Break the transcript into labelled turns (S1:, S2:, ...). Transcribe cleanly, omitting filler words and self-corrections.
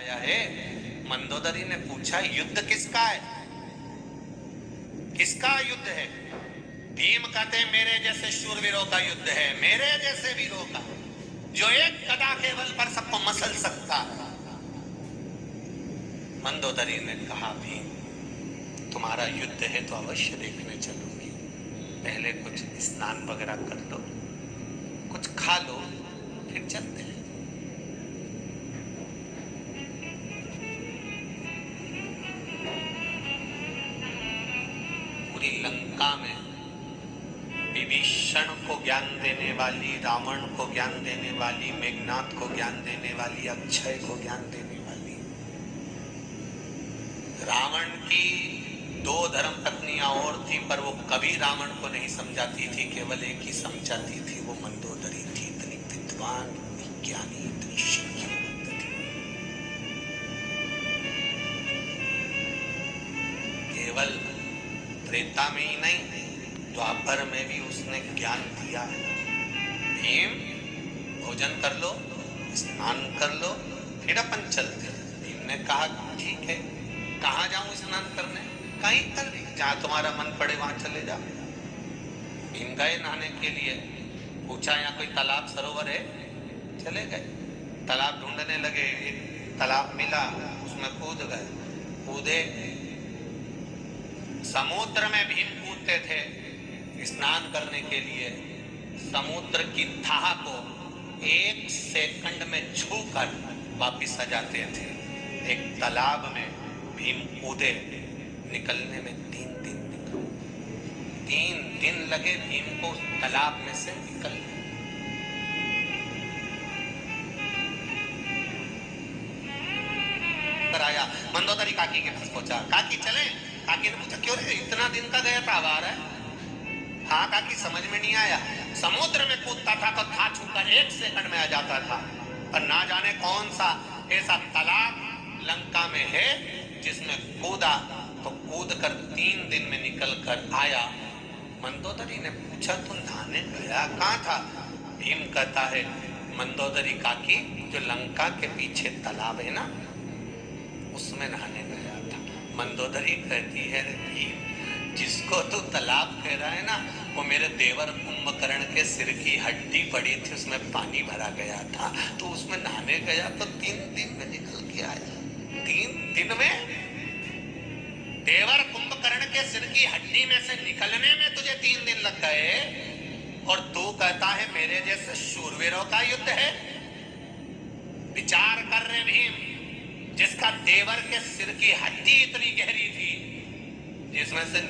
S1: आया है। मंदोदरी ने पूछा, युद्ध किसका है? किसका युद्ध है? भीम कहते मेरे जैसे शूरवीरों का युद्ध है, मेरे जैसे वीरों का, जो एक गदा के बल पर सबको मसल सकता है। मंदोदरी ने कहा, भीम तुम्हारा युद्ध है तो अवश्य देखने चलूंगी, पहले कुछ स्नान वगैरह कर लो, कुछ खा लो, फिर चलते हैं। पूरी लंका में विभीषण को ज्ञान देने वाली, रावण को ज्ञान देने वाली, मेघनाथ को ज्ञान देने वाली, अक्षय को ज्ञान देने वाली, रावण की 2 धर्म पत्नियां और थी, पर वो कभी रावण को नहीं समझाती थी, केवल एक ही समझाती थी, वो मंदोदरी थी। इतनी विद्वान, विज्ञानी, इतनी शिक्षित थी। केवल त्रेता में ही नहीं, द्वापर में भी उसने ज्ञान दिया है। भीम भोजन कर लो, स्नान कर लो, फिर अपन चलते। भीम ने कहा ठीक है, कहाँ जाऊं स्नान करने? कहीं कर, जहां तुम्हारा मन पड़े वहां चले जाओ। भीम गए नहाने के लिए, पूछा यहाँ कोई तालाब सरोवर है? चले गए, तालाब ढूंढने लगे, एक तालाब मिला, उसमें कूद गए। कूदे, समुद्र में भीम कूदते थे स्नान करने के लिए, समुद्र की थाह को 1 सेकंड में छूकर वापिस आ जाते थे। एक तालाब में भीम कूदे, निकलने में 3 दिन निकले। 3 दिन लगे भीम को उस तालाब में से निकलने। आया, मंदोदरी काकी के पास पहुंचा। काकी चले? काकी ने पूछा, क्यों रे, इतना दिन का गया था, अब आ रहा है? हाँ काकी, समझ में नहीं आया। समुद्र में कूदता था तो था छूकर 1 सेकंड में आ जाता था, पर ना जाने कौन सा ऐसा तालाब लंका में है जिसमें कूदा तो कूद कर 3 दिन में निकल कर आया। मंदोदरी ने पूछा, तू नहाने गया कहाँ था? भीम कहता है, मंदोदरी काकी, जो लंका के पीछे तालाब है ना, उसमें नहाने गया था। मंदोदरी कहती है, भीम जिसको तू तालाब कह रहा है ना, वो मेरे देवर कुंभकर्ण के सिर की हड्डी पड़ी थी, उसमें पानी भरा गया था, तो उसमें नहाने गया तो 3 दिन में निकल के आया। 3 दिन में देवर कुंभकर्ण के सिर की हड्डी में से निकलने में तुझे 3 दिन लग गए, और तू कहता है मेरे जैसे शूरवीरों का युद्ध है? विचार कर रहे भीम, जिसका देवर के सिर की हड्डी इतनी गहरी थी जिसमें से